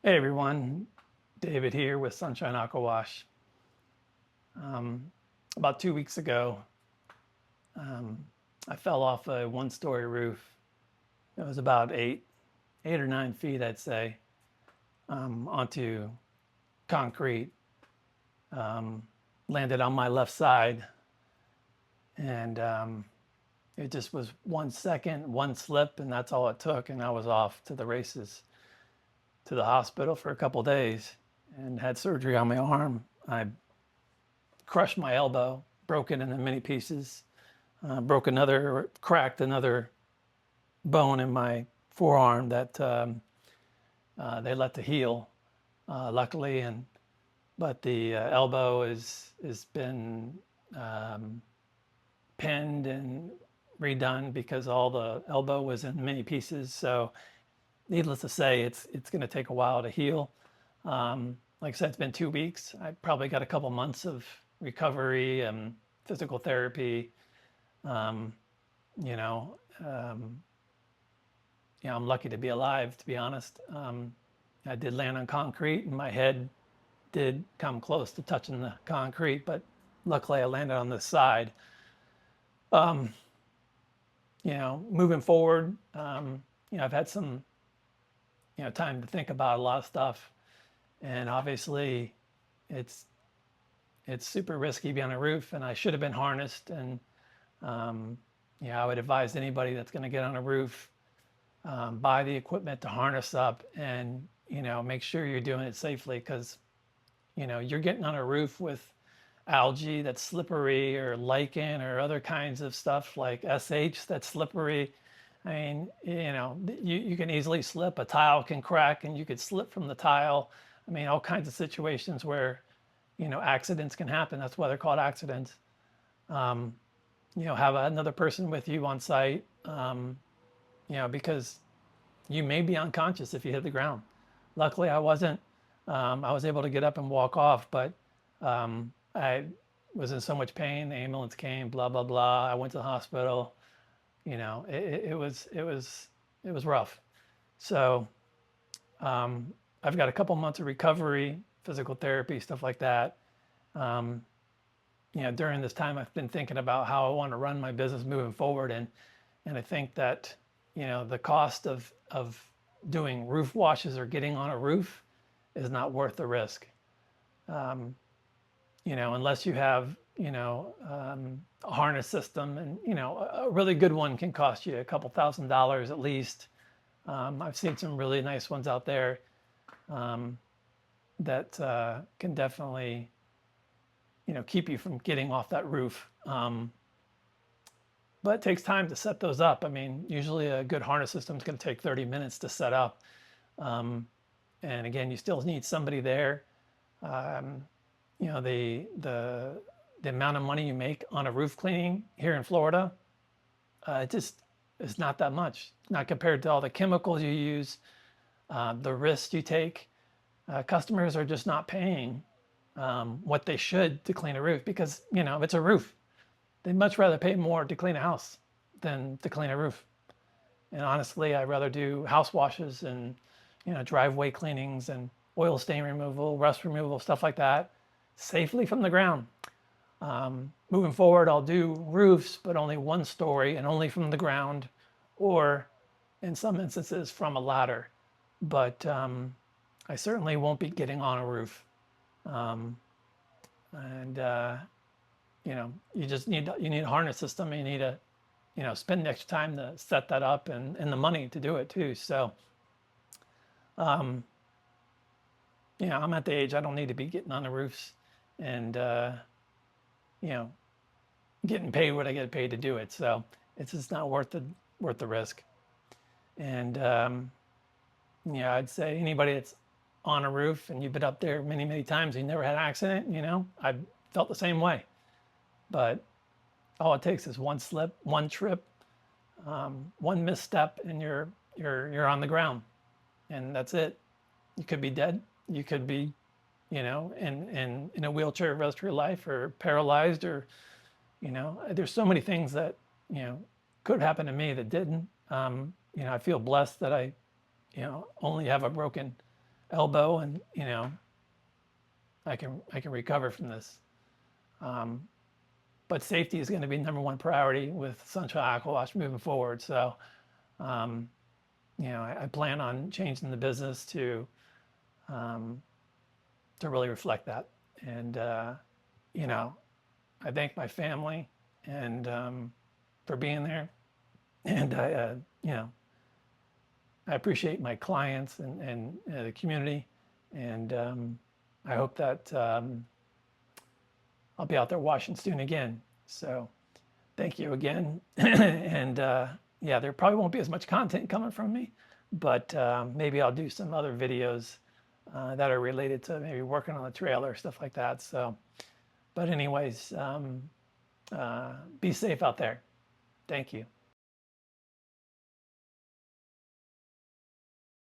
Hey everyone, David here with Sunshine AquaWash. About 2 weeks ago, I fell off a one-story roof. It was about 8 or 9 feet, I'd say, onto concrete. Landed on my left side, and it just was 1 second, one slip, and that's all it took, and I was off to the races, to the hospital for a couple days, and had surgery on my arm. I crushed my elbow, broke it into many pieces, cracked another bone in my forearm that they let to heal, luckily. But the elbow is been pinned and redone because all the elbow was in many pieces. So, needless to say, it's going to take a while to heal. Like I said, it's been 2 weeks. I probably got a couple months of recovery and physical therapy. Um, you know, um, I'm lucky to be alive, to be honest. I did land on concrete, and my head did come close to touching the concrete, but luckily I landed on this side. Moving forward, I've had some, time to think about a lot of stuff, and obviously, it's super risky to be on a roof, and I should have been harnessed. And I would advise anybody that's going to get on a roof, buy the equipment to harness up, and make sure you're doing it safely, because you're getting on a roof with algae that's slippery, or lichen, or other kinds of stuff like SH that's slippery. I mean, you can easily slip. A tile can crack, and you could slip from the tile. I mean, all kinds of situations where accidents can happen. That's why they're called accidents. Have another person with you on site, because you may be unconscious if you hit the ground. Luckily, I wasn't. I was able to get up and walk off, but I was in so much pain. The ambulance came, blah, blah, blah. I went to the hospital. It was rough. So I've got a couple months of recovery, physical therapy, stuff like that. During this time, I've been thinking about how I want to run my business moving forward, and I think that the cost of doing roof washes or getting on a roof is not worth the risk. Unless you have a harness system, and a really good one can cost you a couple $1,000s at least. I've seen some really nice ones out there that can definitely keep you from getting off that roof. But it takes time to set those up. I mean, usually a good harness system is going to take 30 minutes to set up. And again, you still need somebody there. The amount of money you make on a roof cleaning here in Florida, it just is not that much, not compared to all the chemicals you use, the risks you take. Customers are just not paying what they should to clean a roof, because it's a roof. They'd much rather pay more to clean a house than to clean a roof. And honestly, I'd rather do house washes and driveway cleanings and oil stain removal, rust removal, stuff like that, safely from the ground. Moving forward, I'll do roofs, but only one story and only from the ground, or in some instances from a ladder. But I certainly won't be getting on a roof. You just need a harness system, and you need to spend the extra time to set that up, and the money to do it too. So, I'm at the age I don't need to be getting on the roofs and getting paid what I get paid to do it. So it's just not worth the risk. And I'd say anybody that's on a roof and you've been up there many, many times, and you never had an accident, I felt the same way. But all it takes is one slip, one trip, one misstep, and you're on the ground, and that's it. You could be dead. You could be, in a wheelchair the rest of your life, or paralyzed, or there's so many things that could happen to me that didn't. I feel blessed that I only have a broken elbow, and I can recover from this. But safety is going to be #1 priority with Sunshine AquaWash moving forward. So, I plan on changing the business to really reflect that. And I thank my family and for being there. And I appreciate my clients and the community. And I hope that I'll be out there washing soon again. So thank you again. And yeah, there probably won't be as much content coming from me, but maybe I'll do some other videos that are related to maybe working on the trailer, stuff like that. So, but anyways, be safe out there. Thank you.